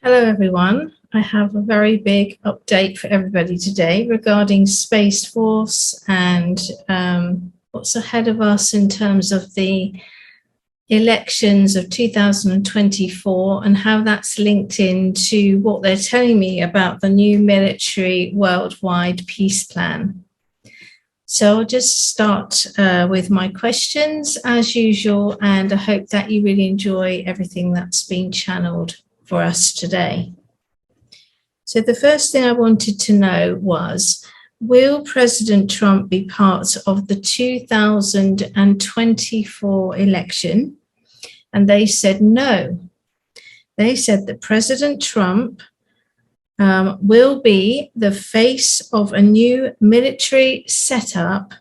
Hello, everyone. I have a very big update for everybody today regarding Spaceforce and what's ahead of us in terms of the elections of 2024 and how that's linked into what they're telling me about the new military worldwide peace plan. So I'll just start with my questions as usual, and I hope that you really enjoy everything that's been channeled for us today. So the first thing I wanted to know was, will President Trump be part of the 2024 election? And they said no. They said that President Trump will be the face of a new military setup,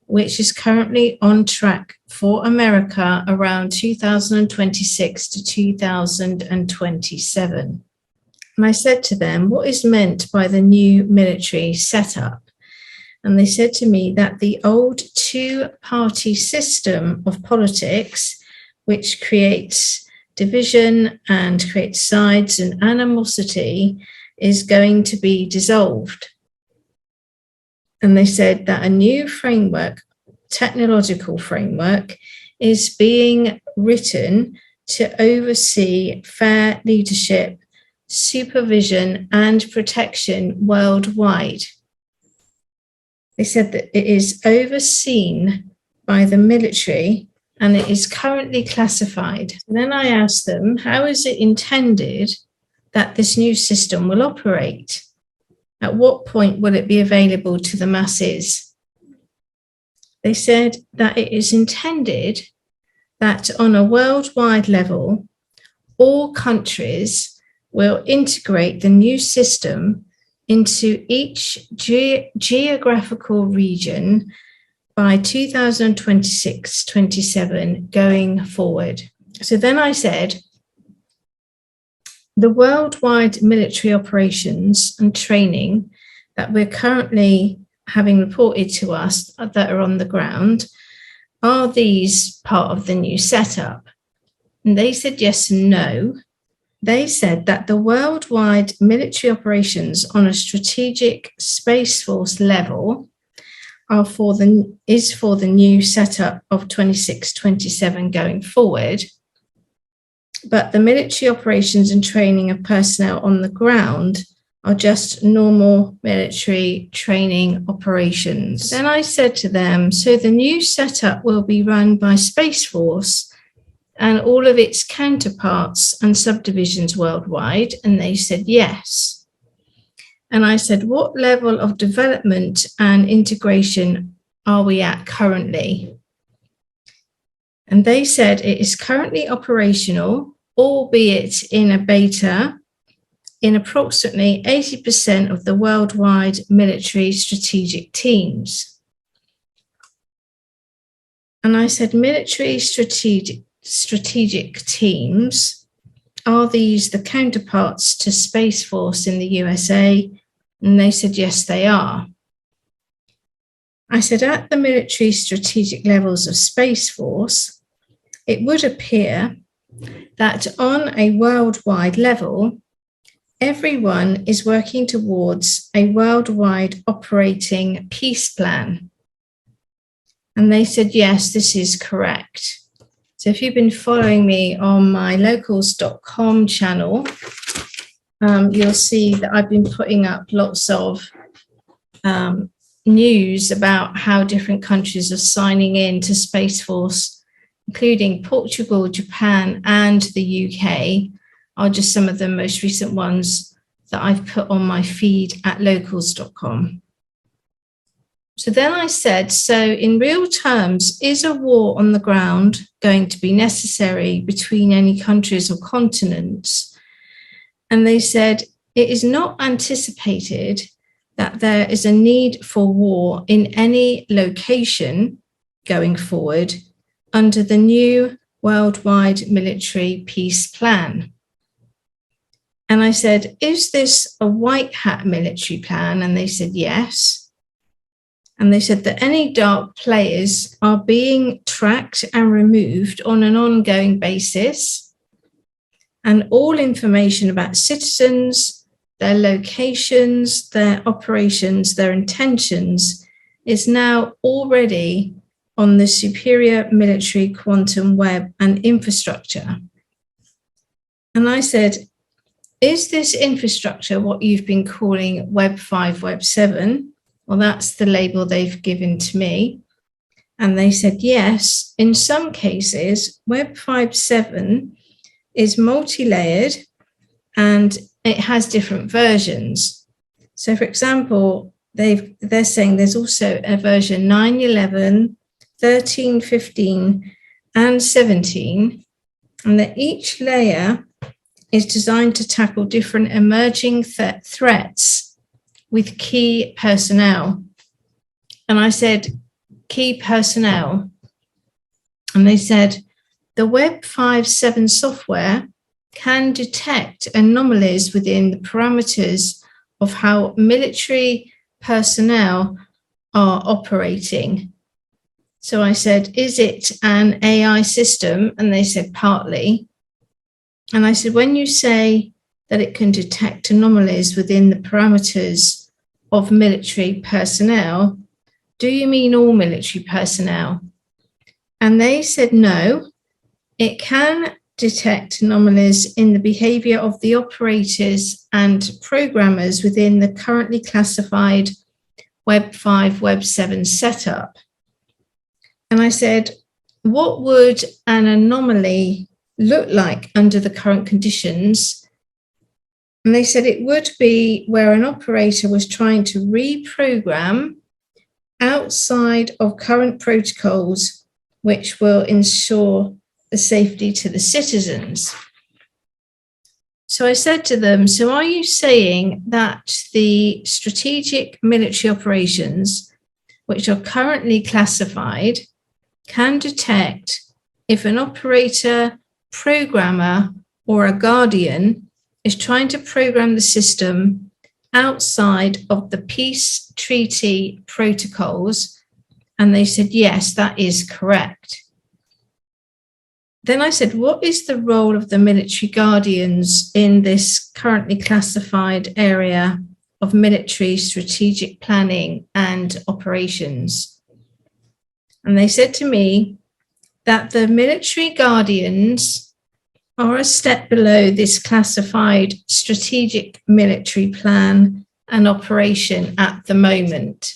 which is currently on track for America around 2026 to 2027. And I said to them, what is meant by the new military setup? And they said to me that the old two-party system of politics, which creates division and creates sides and animosity, is going to be dissolved. And they said that a new framework, technological framework, is being written to oversee fair leadership, supervision, and protection worldwide. They said that it is overseen by the military and it is currently classified. And then I asked them, how is it intended that this new system will operate? At what point will it be available to the masses? They said that it is intended that on a worldwide level, all countries will integrate the new system into each geographical region by 2026-27 going forward. So then I said, the worldwide military operations and training that we're currently having reported to us that are on the ground, are these part of the new setup? And they said yes and no. They said that the worldwide military operations on a strategic Space Force level is for the new setup of 26-27 going forward. But the military operations and training of personnel on the ground are just normal military training operations. Then I said to them, so the new setup will be run by Spaceforce and all of its counterparts and subdivisions worldwide? And they said yes. And I said, what level of development and integration are we at currently? And they said it is currently operational, albeit in a beta, in approximately 80% of the worldwide military strategic teams. And I said, military strategic teams, are these the counterparts to Space Force in the USA? And they said, yes, they are. I said, at the military strategic levels of Space Force, it would appear that on a worldwide level, everyone is working towards a worldwide operating peace plan. And they said, yes, this is correct. So if you've been following me on my locals.com channel, you'll see that I've been putting up lots of news about how different countries are signing in to Space Force, including Portugal, Japan, and the UK, are just some of the most recent ones that I've put on my feed at locals.com. So then I said, so in real terms, is a war on the ground going to be necessary between any countries or continents? And they said, it is not anticipated that there is a need for war in any location going forward under the new worldwide military peace plan. And I said, is this a white hat military plan? And they said, yes. And they said that any dark players are being tracked and removed on an ongoing basis. and all information about citizens, their locations, their operations, their intentions is now already on the superior military quantum web and infrastructure. And I said, is this infrastructure what you've been calling Web 5, Web 7? Well, that's the label they've given to me. And they said, yes, in some cases, Web 5.7 is multi-layered and it has different versions. So, for example, they're saying there's also a version 9.11, 13.15, and 17, and that each layer is designed to tackle different emerging threats with key personnel. And I said, key personnel. And they said, the Web 5.7 software can detect anomalies within the parameters of how military personnel are operating. So I said, is it an AI system? And they said, partly. And I said, when you say that it can detect anomalies within the parameters of military personnel, do you mean all military personnel? And they said, no, it can detect anomalies in the behavior of the operators and programmers within the currently classified Web 5, Web 7 setup. And I said, what would an anomaly look like under the current conditions? And they said it would be where an operator was trying to reprogram outside of current protocols, which will ensure the safety to the citizens. So I said to them, so are you saying that the strategic military operations, which are currently classified, can detect if an operator, programmer, or a guardian is trying to program the system outside of the peace treaty protocols? And they said, yes, that is correct. Then I said, what is the role of the military guardians in this currently classified area of military strategic planning and operations? And they said to me that the military guardians are a step below this classified strategic military plan and operation at the moment.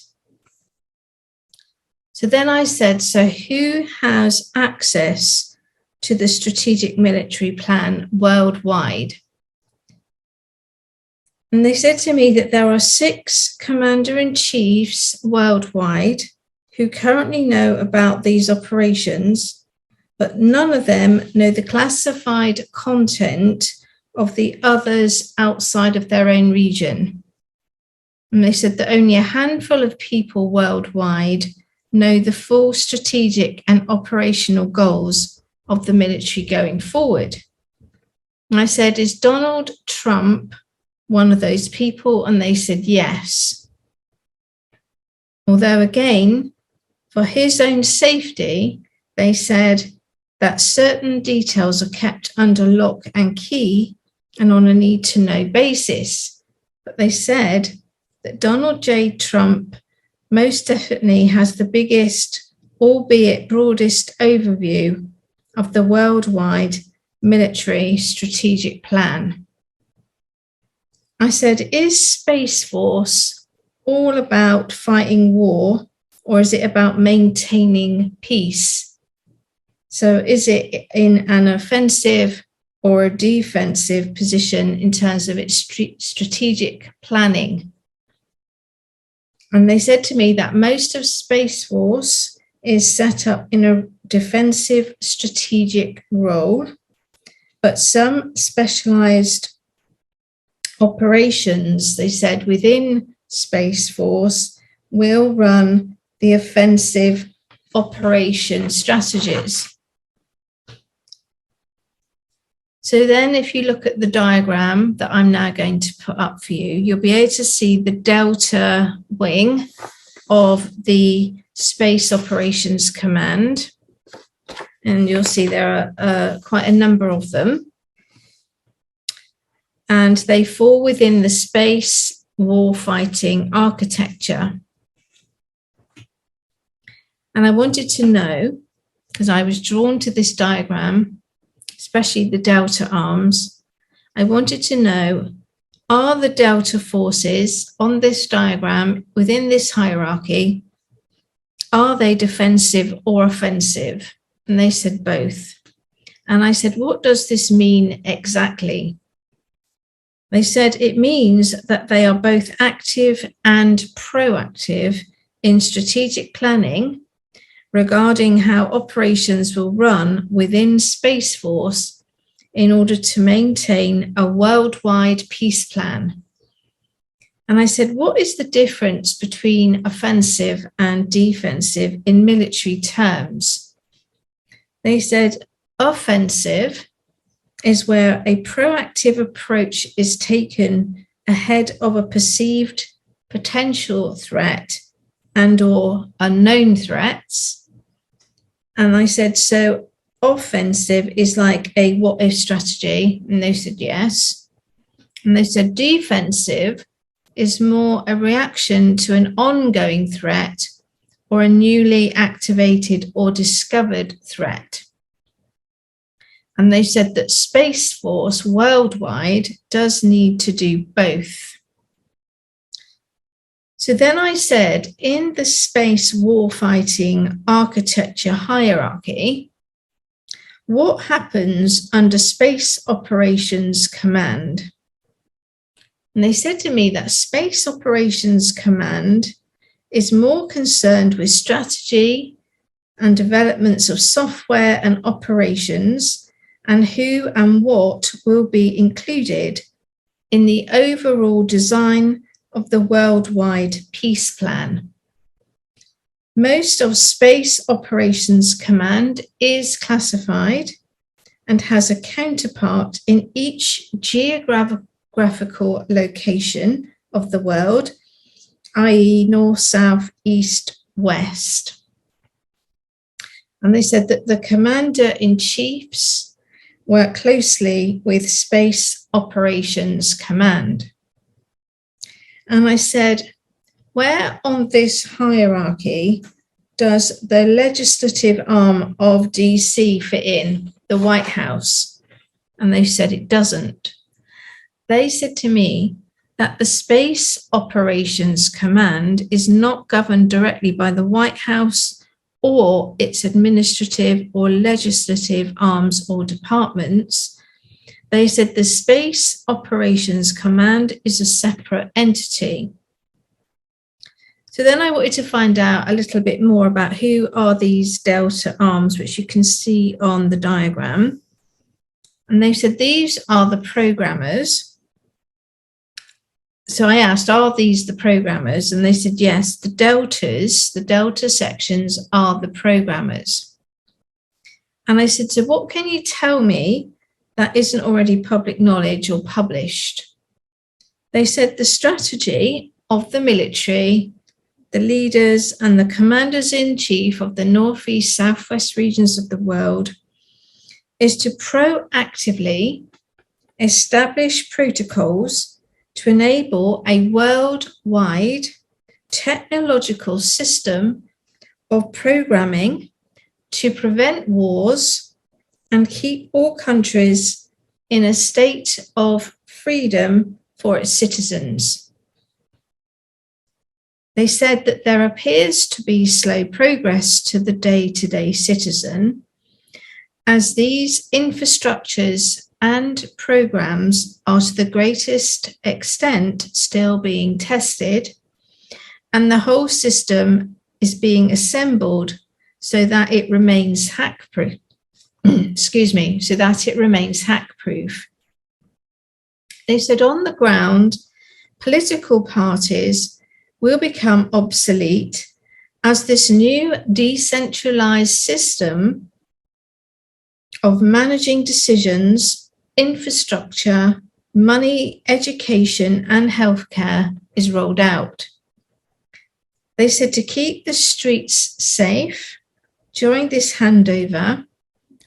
So then I said, so who has access to the strategic military plan worldwide? And they said to me that there are 6 commander-in-chiefs worldwide who currently know about these operations, but none of them know the classified content of the others outside of their own region. And they said that only a handful of people worldwide know the full strategic and operational goals of the military going forward. And I said, is Donald Trump one of those people? And they said, yes. Although again, for his own safety, they said that certain details are kept under lock and key and on a need-to-know basis. But they said that Donald J. Trump most definitely has the biggest, albeit broadest overview of the worldwide military strategic plan. I said, is Spaceforce all about fighting war, or is it about maintaining peace? So is it in an offensive or a defensive position in terms of its strategic planning? And they said to me that most of Spaceforce is set up in a defensive strategic role, but some specialized operations, they said, within Spaceforce will run the offensive operation strategies. So then if you look at the diagram that I'm now going to put up for you, you'll be able to see the Delta wing of the Space Operations Command. And you'll see there are quite a number of them. and they fall within the space warfighting architecture. And I wanted to know, because I was drawn to this diagram, especially the delta arms, I wanted to know, are the delta forces on this diagram within this hierarchy, are they defensive or offensive? And they said both. And I said, what does this mean exactly? They said it means that they are both active and proactive in strategic planning regarding how operations will run within Spaceforce in order to maintain a worldwide peace plan. And I said, what is the difference between offensive and defensive in military terms? They said, offensive is where a proactive approach is taken ahead of a perceived potential threat and or unknown threats. And I said, so offensive is like a what if strategy? And they said, yes. And they said, defensive is more a reaction to an ongoing threat or a newly activated or discovered threat. And they said that Spaceforce worldwide does need to do both. So then I said, in the space warfighting architecture hierarchy, what happens under Space Operations Command? And they said to me that Space Operations Command is more concerned with strategy and developments of software and operations, and who and what will be included in the overall design of the worldwide peace plan. Most of Space Operations Command is classified and has a counterpart in each geographical location of the world, i.e. north, south, east, west. And they said that the commander-in-chiefs work closely with Space Operations Command. And I said, where on this hierarchy does the legislative arm of DC fit in, the White House? And they said it doesn't. They said to me that the Space Operations Command is not governed directly by the White House or its administrative or legislative arms or departments. They said the Space Operations Command is a separate entity. So then I wanted to find out a little bit more about who are these delta arms, which you can see on the diagram. And they said these are the programmers. So I asked, are these the programmers? And they said, yes, the delta sections are the programmers. And I said, so what can you tell me that isn't already public knowledge or published? They said the strategy of the military, the leaders and the commanders-in-chief of the Northeast, Southwest regions of the world is to proactively establish protocols to enable a worldwide technological system of programming to prevent wars and keep all countries in a state of freedom for its citizens. They said that there appears to be slow progress to the day-to-day citizen, as these infrastructures and programs are to the greatest extent still being tested, and the whole system is being assembled so that it remains hack-proof. So that it remains hack-proof. They said on the ground, political parties will become obsolete as this new decentralized system of managing decisions, infrastructure, money, education, and healthcare is rolled out. They said to keep the streets safe during this handover,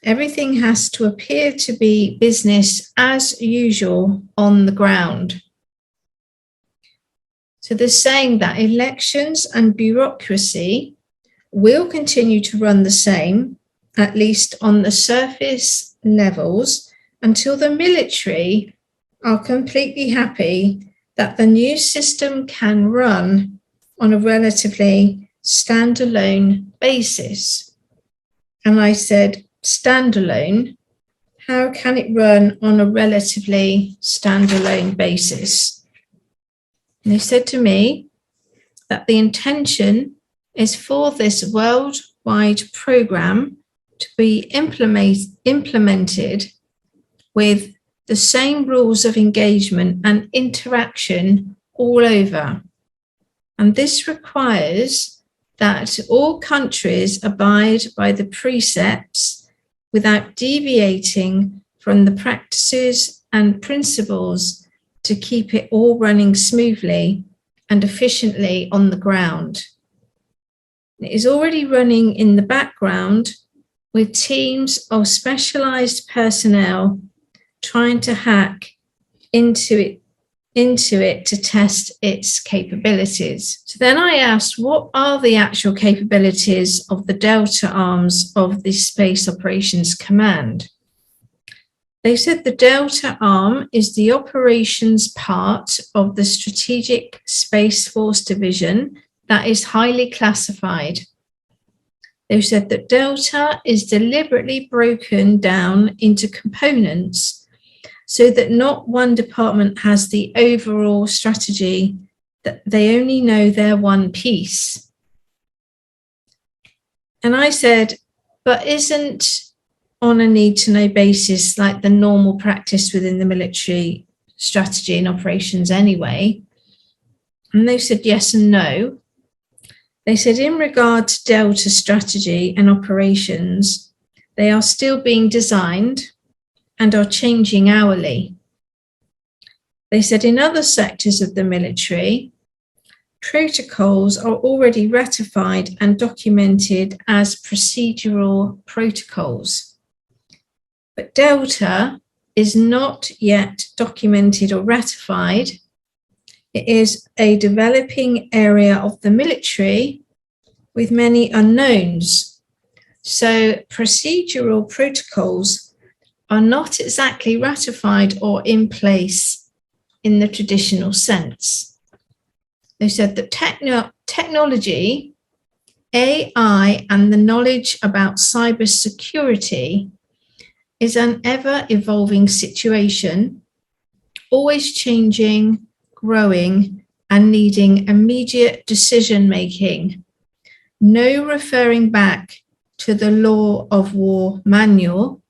Everything has to appear to be business as usual on the ground. So they're saying that elections and bureaucracy will continue to run the same, at least on the surface levels, until the military are completely happy that the new system can run on a relatively standalone basis. And I said, standalone? How can it run on a relatively standalone basis? And they said to me that the intention is for this worldwide program to be implemented with the same rules of engagement and interaction all over. And this requires that all countries abide by the precepts without deviating from the practices and principles to keep it all running smoothly and efficiently on the ground. It is already running in the background with teams of specialized personnel trying to hack into it to test its capabilities. So then I asked, what are the actual capabilities of the Delta arms of the Space Operations Command? They said the Delta arm is the operations part of the Strategic Spaceforce division that is highly classified. They said that Delta is deliberately broken down into components so that not one department has the overall strategy, that they only know their one piece. And I said, but isn't on a need-to-know basis like the normal practice within the military strategy and operations anyway? And they said yes and no. They said in regard to Delta strategy and operations, they are still being designed and are changing hourly. They said in other sectors of the military, protocols are already ratified and documented as procedural protocols. But Delta is not yet documented or ratified. It is a developing area of the military with many unknowns. So procedural protocols are not exactly ratified or in place in the traditional sense. They said that technology, AI, and the knowledge about cybersecurity is an ever-evolving situation, always changing, growing, and needing immediate decision-making. No referring back to the Law of War manual,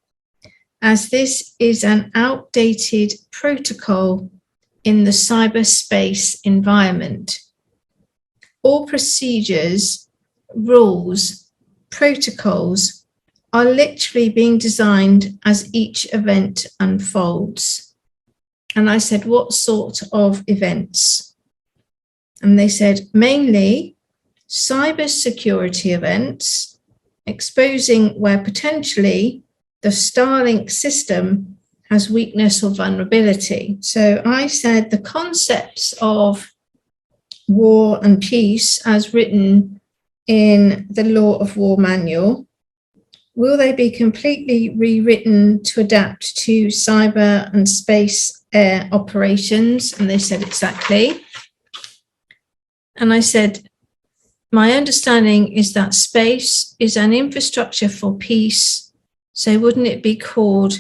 as this is an outdated protocol in the cyberspace environment. All procedures, rules, protocols are literally being designed as each event unfolds. And I said, what sort of events? And they said, mainly cybersecurity events, exposing where potentially the Starlink system has weakness or vulnerability. So I said the concepts of war and peace as written in the Law of War manual, will they be completely rewritten to adapt to cyber and space air operations? And they said exactly. And I said, my understanding is that space is an infrastructure for peace. So wouldn't it be called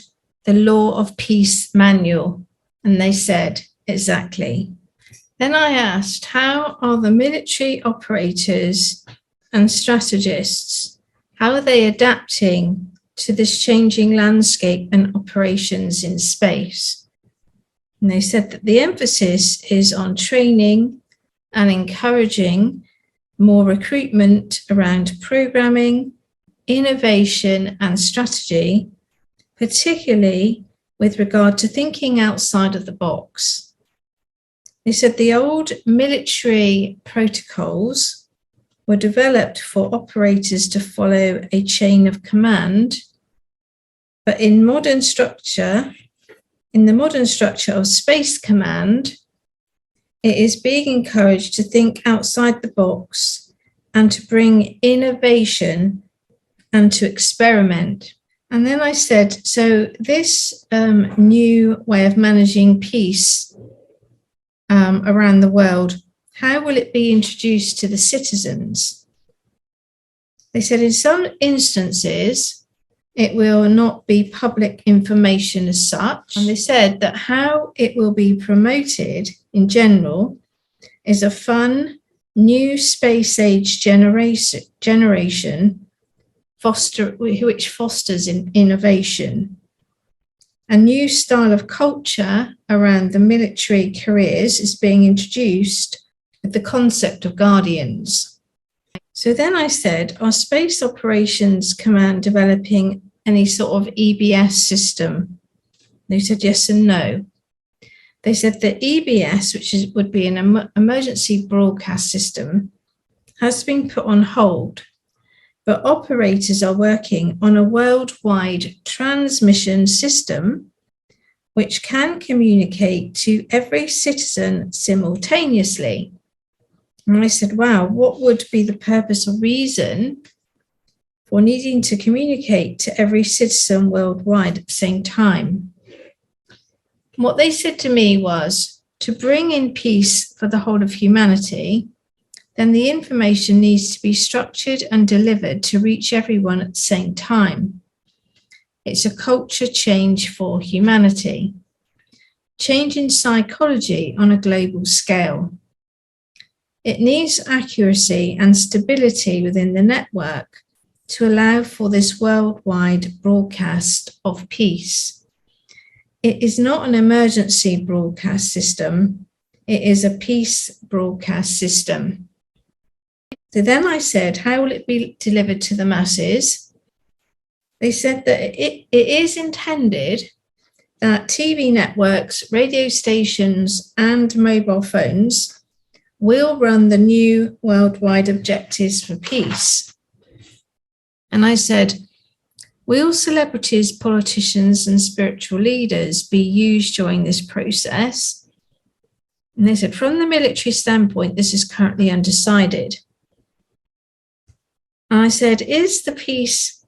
the Law of Peace Manual? And they said, exactly. Then I asked, how are the military operators and strategists, how are they adapting to this changing landscape and operations in space? And they said that the emphasis is on training and encouraging more recruitment around programming, innovation and strategy, particularly with regard to thinking outside of the box. They said the old military protocols were developed for operators to follow a chain of command But in the modern structure of Space Command, it is being encouraged to think outside the box and to bring innovation and to experiment. And then I said, so this new way of managing peace around the world, how will it be introduced to the citizens? They said in some instances, it will not be public information as such. And they said that how it will be promoted in general is a fun, new space age generation which fosters innovation. A new style of culture around the military careers is being introduced with the concept of guardians. So then I said, are Space Operations Command developing any sort of EBS system? They said yes and no. They said that EBS, which would be an emergency broadcast system, has been put on hold, but operators are working on a worldwide transmission system which can communicate to every citizen simultaneously. And I said, wow, what would be the purpose or reason for needing to communicate to every citizen worldwide at the same time? What they said to me was to bring in peace for the whole of humanity, then the information needs to be structured and delivered to reach everyone at the same time. It's a culture change for humanity, change in psychology on a global scale. It needs accuracy and stability within the network to allow for this worldwide broadcast of peace. It is not an emergency broadcast system. It is a peace broadcast system. So then I said, how will it be delivered to the masses? They said that it is intended that TV networks, radio stations, and mobile phones will run the new worldwide objectives for peace. And I said, will celebrities, politicians, and spiritual leaders be used during this process? And they said, from the military standpoint, this is currently undecided. And I said, is the peace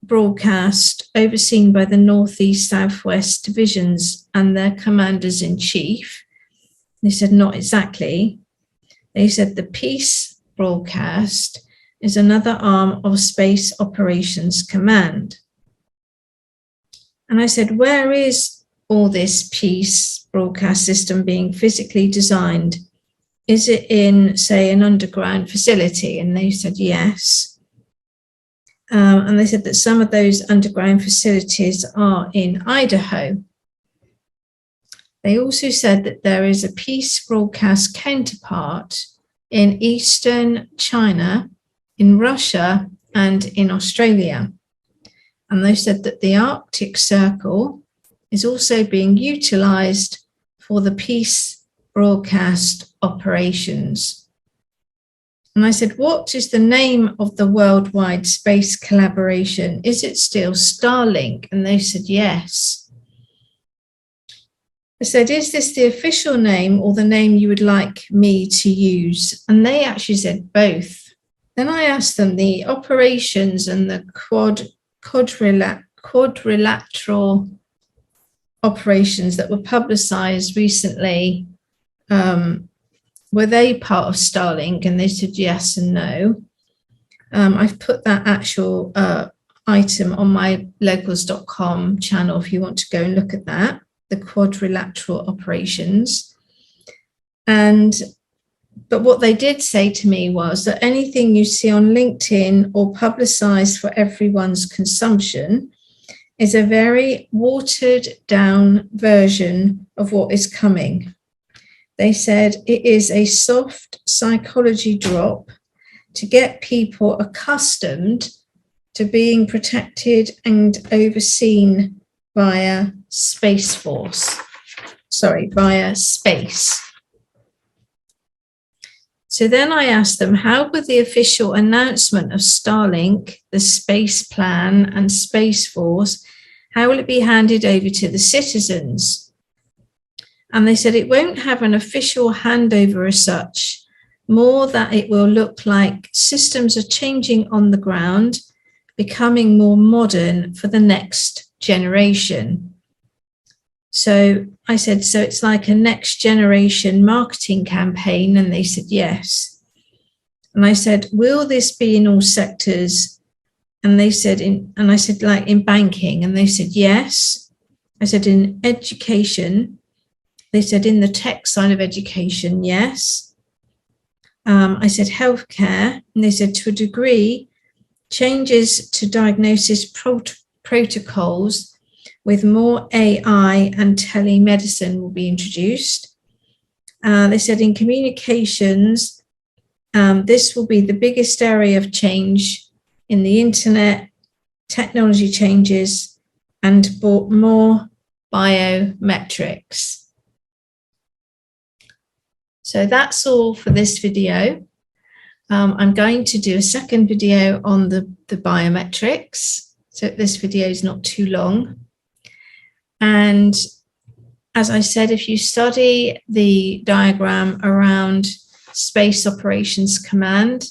broadcast overseen by the Northeast, Southwest divisions and their commanders-in-chief? They said, not exactly. They said the peace broadcast is another arm of Space Operations Command. And I said, where is all this peace broadcast system being physically designed? Is it in, say, an underground facility? And they said, yes. And they said that some of those underground facilities are in Idaho. They also said that there is a peace broadcast counterpart in Eastern China, in Russia, and in Australia. And they said that the Arctic Circle is also being utilized for the peace broadcast operations. And I said, what is the name of the worldwide space collaboration? Is it still Starlink? And they said, yes. I said, is this the official name or the name you would like me to use? And they actually said both. Then I asked them the operations and the quadrilateral operations that were publicized recently, were they part of Starlink? And they said yes and no. I've put that actual item on my locals.com channel if you want to go and look at that, the quadrilateral operations. But what they did say to me was that anything you see on LinkedIn or publicized for everyone's consumption is a very watered down version of what is coming. They said it is a soft psychology drop to get people accustomed to being protected and overseen via Spaceforce, via space. So then I asked them, how will the official announcement of Starlink, the space plan and Spaceforce, how will it be handed over to the citizens? And they said it won't have an official handover as such, more that it will look like systems are changing on the ground, becoming more modern for the next generation. So I said, so it's like a next generation marketing campaign? And they said, yes. And I said, will this be in all sectors? And they said, and I said, like in banking? And they said, yes. I said, in education? They said, in the tech side of education, yes. I said, healthcare? And they said, to a degree, changes to diagnosis protocols with more AI and telemedicine will be introduced. They said in communications, this will be the biggest area of change in the internet, technology changes, and more biometrics. So that's all for this video. I'm going to do a second video on the biometrics. So this video is not too long. And as I said, if you study the diagram around Space Operations Command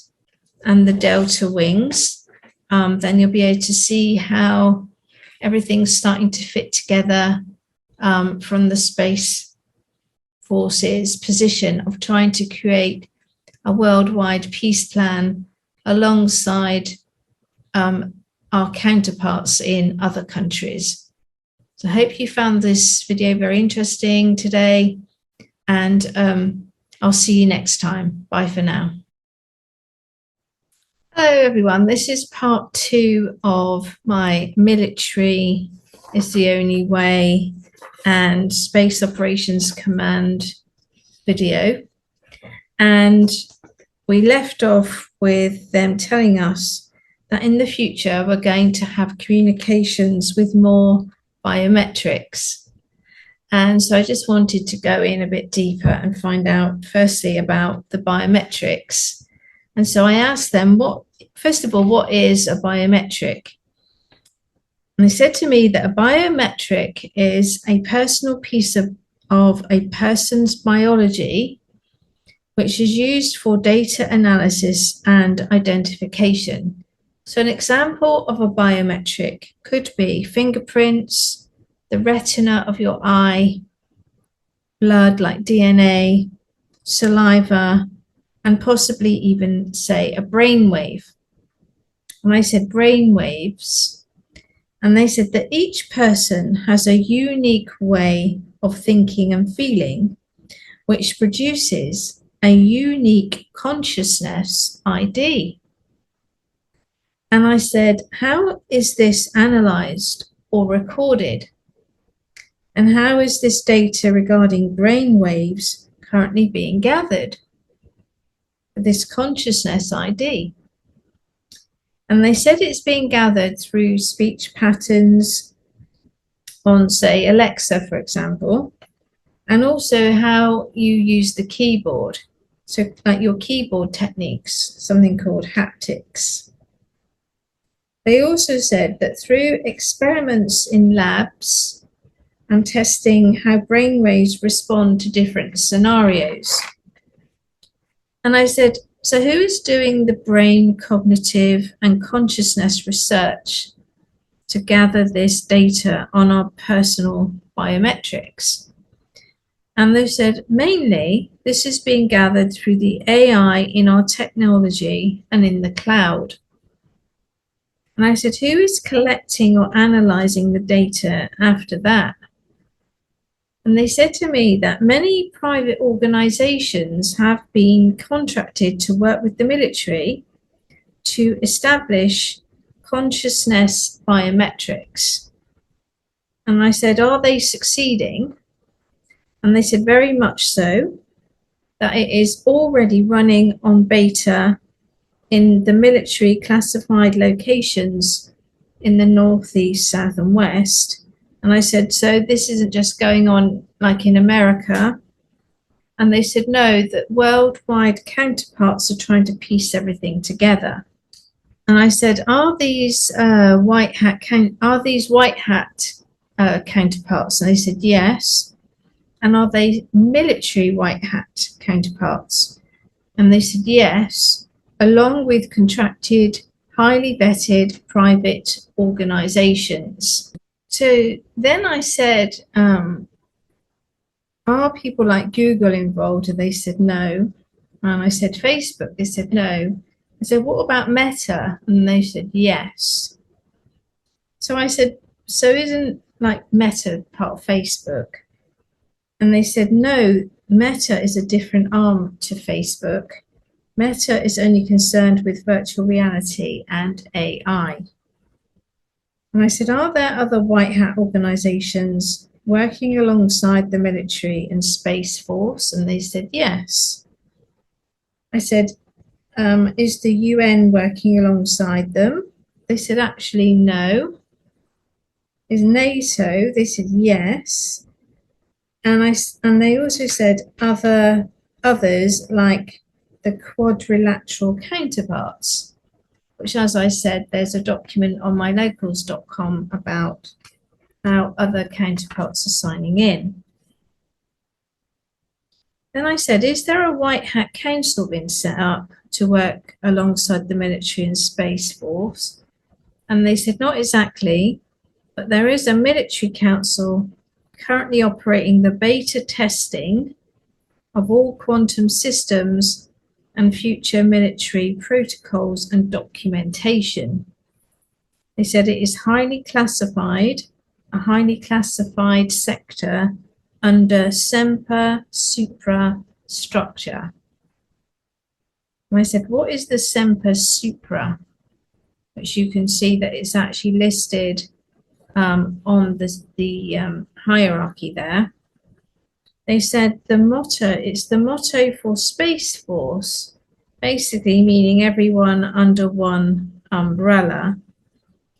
and the Delta wings, then you'll be able to see how everything's starting to fit together from the Space Force's position of trying to create a worldwide peace plan alongside our counterparts in other countries. So I hope you found this video very interesting today, and I'll see you next time. Bye for now. Hello everyone, this is part 2 of my military is the only way and Space Operations Command video. And we left off with them telling us that in the future we're going to have communications with more biometrics. And so I just wanted to go in a bit deeper and find out firstly about the biometrics. And so I asked them, first of all, what is a biometric? And they said to me that a biometric is a personal piece of a person's biology which is used for data analysis and identification. So an example of a biometric could be fingerprints, the retina of your eye, blood like DNA, saliva, and possibly even, say, a brainwave. And I said brainwaves, and they said that each person has a unique way of thinking and feeling, which produces a unique consciousness ID. And I said, how is this analysed or recorded? And how is this data regarding brain waves currently being gathered? This consciousness ID. And they said it's being gathered through speech patterns on, say, Alexa, for example, and also how you use the keyboard. So like your keyboard techniques, something called haptics. They also said that through experiments in labs and testing how brainwaves respond to different scenarios. And I said, so who is doing the brain cognitive and consciousness research to gather this data on our personal biometrics? And they said, mainly, this is being gathered through the AI in our technology and in the cloud. And I said, who is collecting or analysing the data after that? And they said to me that many private organisations have been contracted to work with the military to establish consciousness biometrics. And I said, are they succeeding? And they said, very much so, that it is already running on beta in the military classified locations in the northeast, south and west. And I said, so this isn't just going on like in America. And they said, no, that worldwide counterparts are trying to piece everything together. And I said, are these white hat counterparts? And they said, yes. And are they military white hat counterparts? And they said, yes, along with contracted, highly vetted private organizations. So then I said, are people like Google involved? And they said, no. And I said, Facebook? They said, no. I said, what about Meta? And they said, yes. So I said, so isn't like Meta part of Facebook? And they said, no, Meta is a different arm to Facebook. Meta is only concerned with virtual reality and AI. And I said, are there other white hat organizations working alongside the military and Spaceforce? And they said, yes. I said, is the UN working alongside them? They said, actually, no. Is NATO? They said, yes. And they also said others like the quadrilateral counterparts, which, as I said, there's a document on mylocals.com about how other counterparts are signing in. Then I said, is there a white hat council been set up to work alongside the military and Space Force? And they said, not exactly, but there is a military council currently operating the beta testing of all quantum systems and future military protocols and documentation. They said it is highly classified, a highly classified sector under Semper Supra structure. And I said, what is the Semper Supra? Which you can see that it's actually listed on the hierarchy there. They said it's the motto for Spaceforce, basically meaning everyone under one umbrella.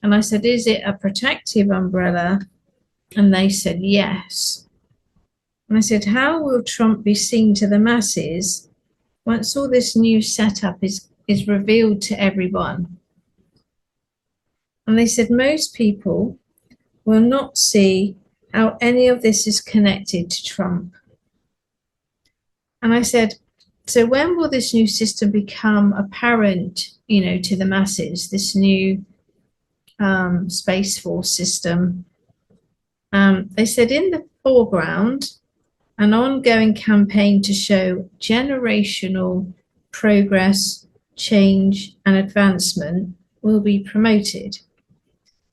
And I said, is it a protective umbrella? And they said, yes. And I said, how will Trump be seen to the masses once all this new setup is revealed to everyone? And they said, most people will not see how any of this is connected to Trump. And I said, so when will this new system become apparent, to the masses, this new Space Force system? They said, in the foreground, an ongoing campaign to show generational progress, change, and advancement will be promoted.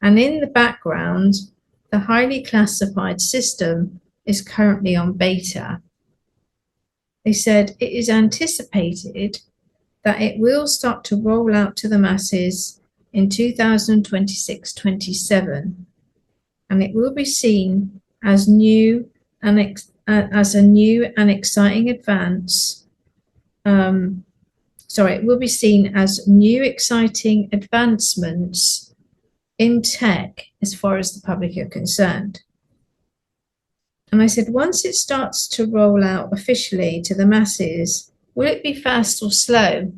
And in the background, the highly classified system is currently on beta. They said it is anticipated that it will start to roll out to the masses in 2026-27, and it will be seen as new and exciting advance. It will be seen as new exciting advancements in tech as far as the public are concerned. And I said, once it starts to roll out officially to the masses, will it be fast or slow?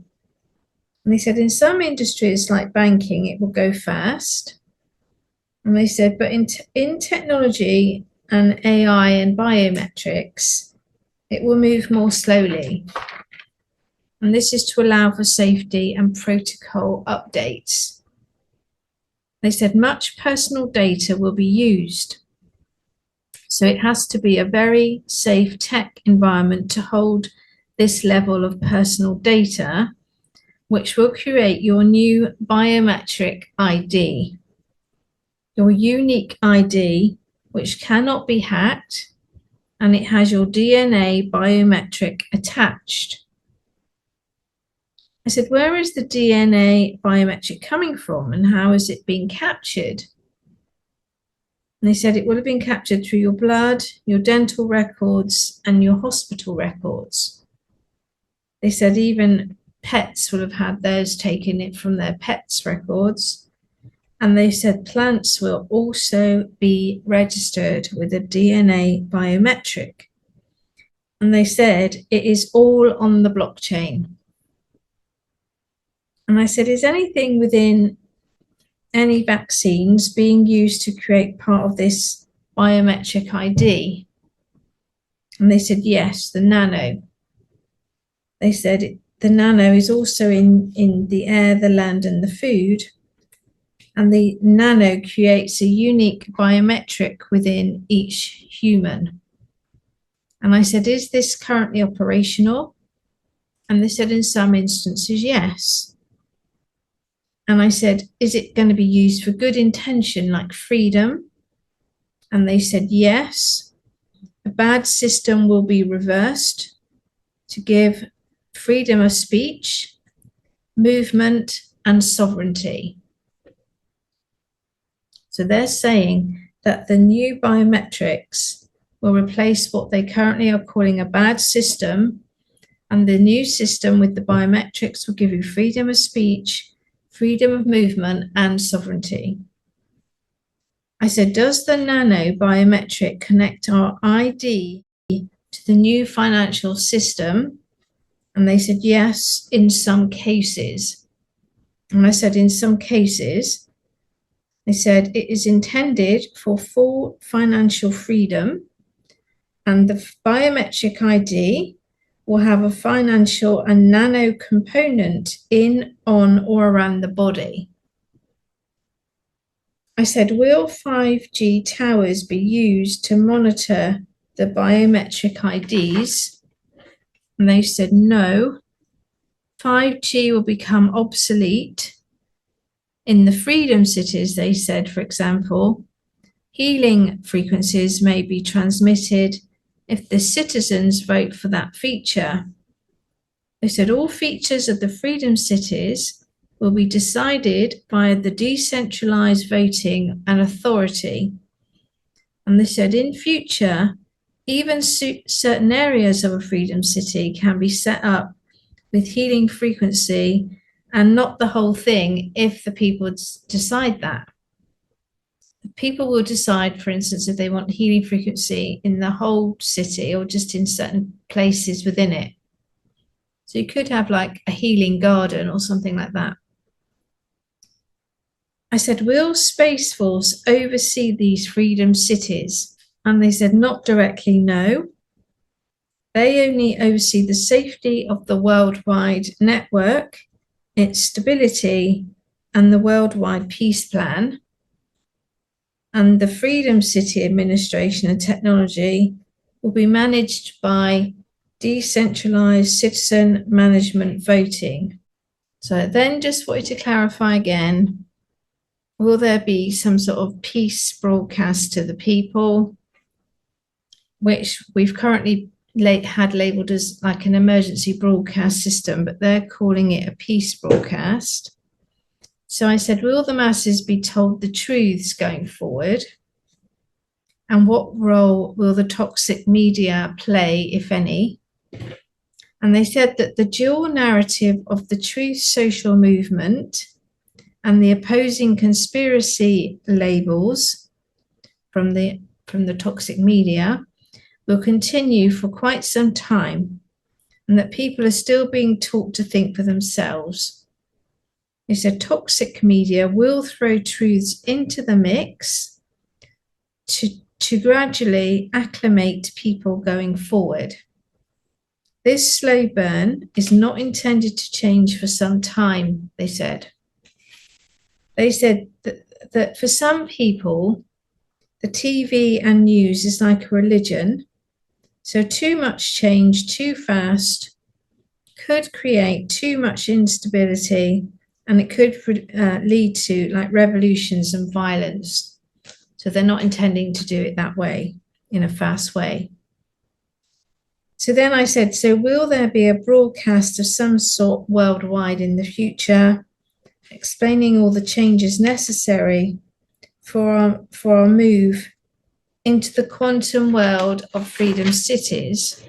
And they said, in some industries like banking, it will go fast. And they said, but in technology and AI and biometrics, it will move more slowly. And this is to allow for safety and protocol updates. They said much personal data will be used. So it has to be a very safe tech environment to hold this level of personal data, which will create your new biometric ID, your unique ID, which cannot be hacked, and it has your DNA biometric attached. I said, where is the DNA biometric coming from and how is it being captured? And they said it would have been captured through your blood, your dental records, and your hospital records. They said even pets will have had theirs taken it from their pets' records. And they said plants will also be registered with a DNA biometric. And they said, it is all on the blockchain. And I said, is anything within any vaccines being used to create part of this biometric ID? And they said, yes, the nano. They said the nano is also in the air, the land, and the food. And the nano creates a unique biometric within each human. And I said, is this currently operational? And they said, in some instances, yes. And I said, is it going to be used for good intention like freedom? And they said, yes. A bad system will be reversed to give freedom of speech, movement, and sovereignty. So they're saying that the new biometrics will replace what they currently are calling a bad system, and the new system with the biometrics will give you freedom of speech, freedom of movement, and sovereignty. I said, does the nano biometric connect our ID to the new financial system? And they said, yes, in some cases. And I said, in some cases, they said, it is intended for full financial freedom, and the biometric ID will have a financial and nano component in, on, or around the body. I said, will 5G towers be used to monitor the biometric IDs? And they said, no. 5G will become obsolete. In the freedom cities, they said, for example, healing frequencies may be transmitted if the citizens vote for that feature. They said all features of the freedom cities will be decided by the decentralized voting and authority. And they said in future, even certain areas of a freedom city can be set up with healing frequency and not the whole thing if the people decide that. People will decide, for instance, if they want healing frequency in the whole city or just in certain places within it. So you could have like a healing garden or something like that. I said, will Spaceforce oversee these freedom cities? And they said, not directly, no. They only oversee the safety of the worldwide network, its stability, and the worldwide peace plan. And the Freedom City Administration and Technology will be managed by decentralized citizen management voting. So then just wanted to clarify again, will there be some sort of peace broadcast to the people, which we've currently had labeled as like an emergency broadcast system, but they're calling it a peace broadcast. So I said, will the masses be told the truths going forward? And what role will the toxic media play, if any? And they said that the dual narrative of the truth social movement and the opposing conspiracy labels from the toxic media will continue for quite some time, and that people are still being taught to think for themselves. They said toxic media will throw truths into the mix to gradually acclimate people going forward. This slow burn is not intended to change for some time, they said. They said that for some people, the TV and news is like a religion. So too much change too fast could create too much instability, and it could lead to like revolutions and violence. So they're not intending to do it that way, in a fast way. So then I said, so will there be a broadcast of some sort worldwide in the future, explaining all the changes necessary for our move into the quantum world of freedom cities?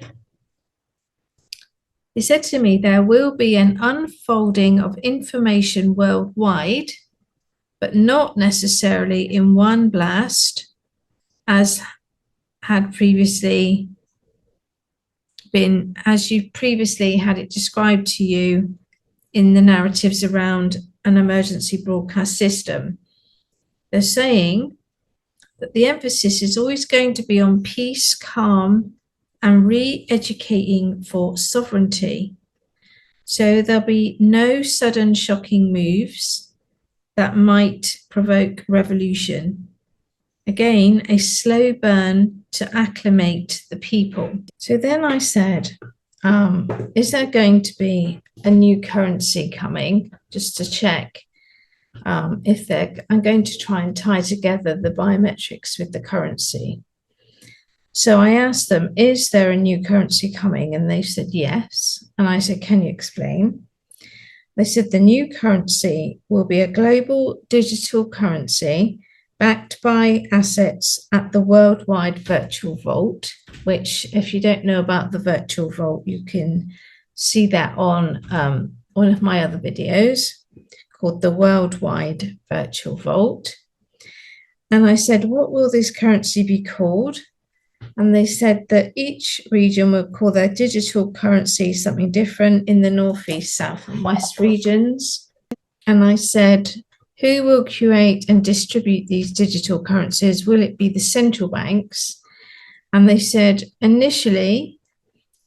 He said to me, there will be an unfolding of information worldwide, but not necessarily in one blast, as had previously been as you previously had it described to you in the narratives around an emergency broadcast system. They're saying that the emphasis is always going to be on peace, calm, and re-educating for sovereignty. So there'll be no sudden shocking moves that might provoke revolution. Again, a slow burn to acclimate the people. So then I said, is there going to be a new currency coming? Just to check if I'm going to try and tie together the biometrics with the currency. So I asked them, is there a new currency coming? And they said, yes. And I said, can you explain? They said the new currency will be a global digital currency backed by assets at the worldwide virtual vault, which if you don't know about the virtual vault, you can see that on one of my other videos called the Worldwide Virtual Vault. And I said, what will this currency be called? And they said that each region will call their digital currency something different in the Northeast, South and West regions. And I said, who will curate and distribute these digital currencies? Will it be the central banks? And they said, initially,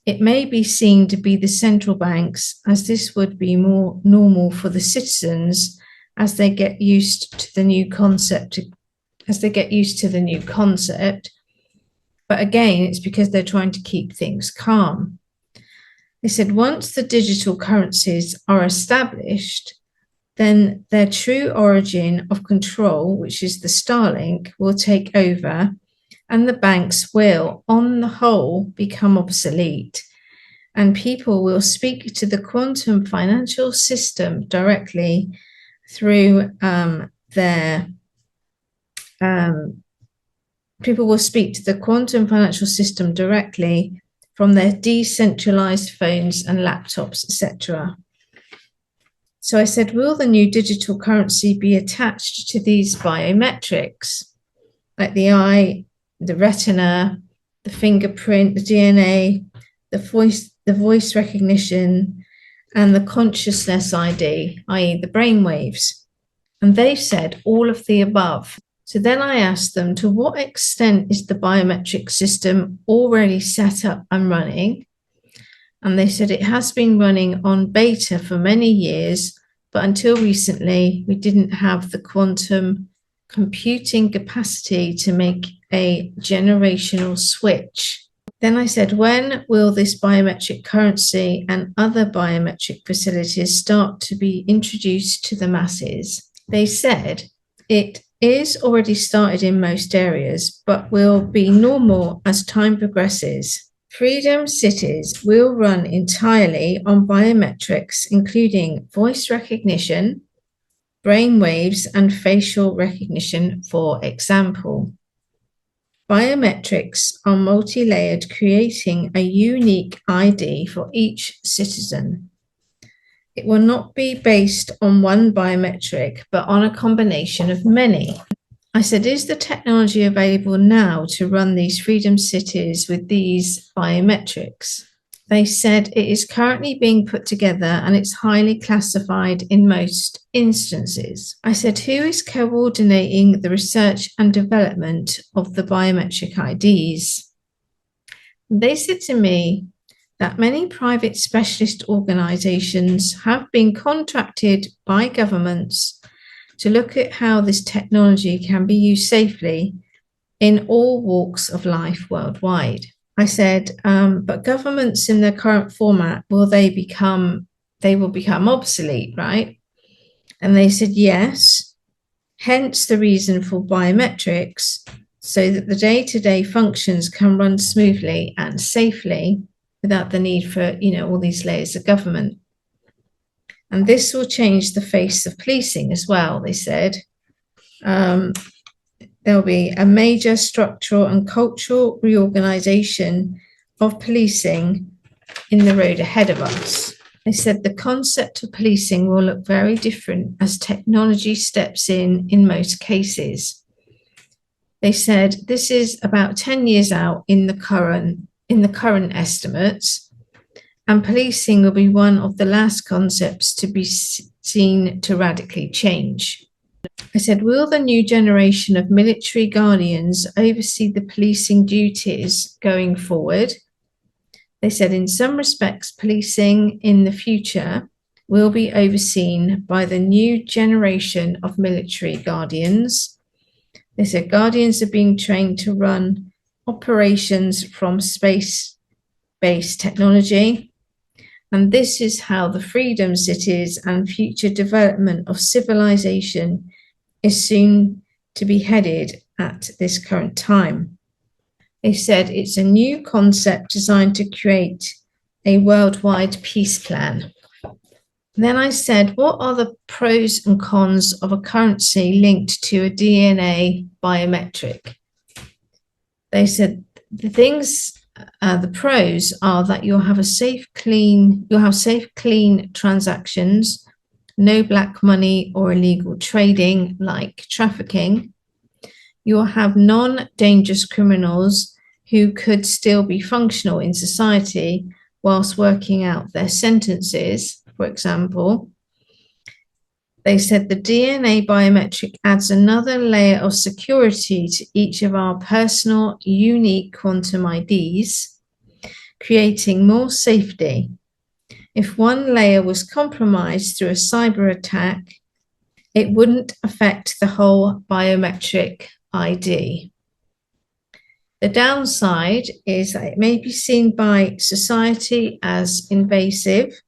it may be seen to be the central banks, as this would be more normal for the citizens as they get used to the new concept. But again, it's because they're trying to keep things calm. They said once the digital currencies are established, then their true origin of control, which is the Starlink, will take over, and the banks will, on the whole, become obsolete. And people will speak to the quantum financial system directly through people will speak to the quantum financial system directly from their decentralized phones and laptops, etc. So I said, will the new digital currency be attached to these biometrics, like the eye, the retina, the fingerprint, the DNA, the voice recognition, and the consciousness ID, i.e. the brainwaves? And they said all of the above. So then I asked them, to what extent is the biometric system already set up and running? And they said it has been running on beta for many years, but until recently, we didn't have the quantum computing capacity to make a generational switch. Then I said, when will this biometric currency and other biometric facilities start to be introduced to the masses? They said it is already started in most areas, but will be normal as time progresses. Freedom cities will run entirely on biometrics, including voice recognition, brainwaves, and facial recognition, for example. Biometrics are multi-layered, creating a unique ID for each citizen. It will not be based on one biometric, but on a combination of many. I said, is the technology available now to run these freedom cities with these biometrics? They said it is currently being put together and it's highly classified in most instances. I said, who is coordinating the research and development of the biometric IDs? They said to me that many private specialist organizations have been contracted by governments to look at how this technology can be used safely in all walks of life worldwide. I said, but governments in their current format, will they will become obsolete, right? And they said, yes, hence the reason for biometrics, so that the day-to-day functions can run smoothly and safely without the need for, all these layers of government. And this will change the face of policing as well, they said. There'll be a major structural and cultural reorganization of policing in the road ahead of us. They said the concept of policing will look very different as technology steps in most cases. They said this is about 10 years out in the current in the current estimates, and policing will be one of the last concepts to be seen to radically change. I said, will the new generation of military guardians oversee the policing duties going forward? They said, in some respects, policing in the future will be overseen by the new generation of military guardians. They said, guardians are being trained to run operations from space-based technology. And this is how the freedom cities and future development of civilization is soon to be headed at this current time. They said it's a new concept designed to create a worldwide peace plan. Then I said, what are the pros and cons of a currency linked to a DNA biometric? They said the pros are that you'll have safe, clean transactions, no black money or illegal trading like trafficking. You'll have non-dangerous criminals who could still be functional in society whilst working out their sentences, for example. They said the DNA biometric adds another layer of security to each of our personal, unique quantum IDs, creating more safety. If one layer was compromised through a cyber attack, it wouldn't affect the whole biometric ID. The downside is that it may be seen by society as invasive,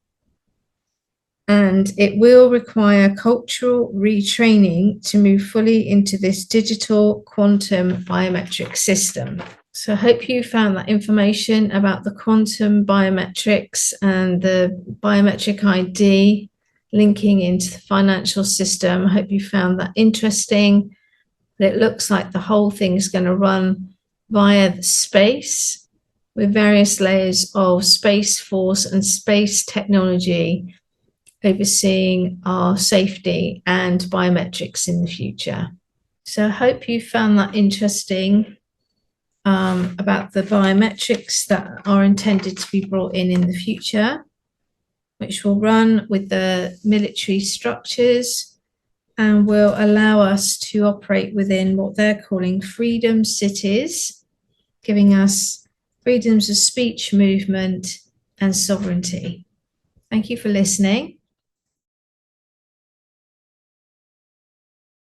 and it will require cultural retraining to move fully into this digital quantum biometric system. So I hope you found that information about the quantum biometrics and the biometric ID linking into the financial system. I hope you found that interesting. It looks like the whole thing is going to run via the space with various layers of Spaceforce and space technology overseeing our safety and biometrics in the future. So I hope you found that interesting about the biometrics that are intended to be brought in the future, which will run with the military structures and will allow us to operate within what they're calling freedom cities, giving us freedoms of speech, movement, and sovereignty. Thank you for listening.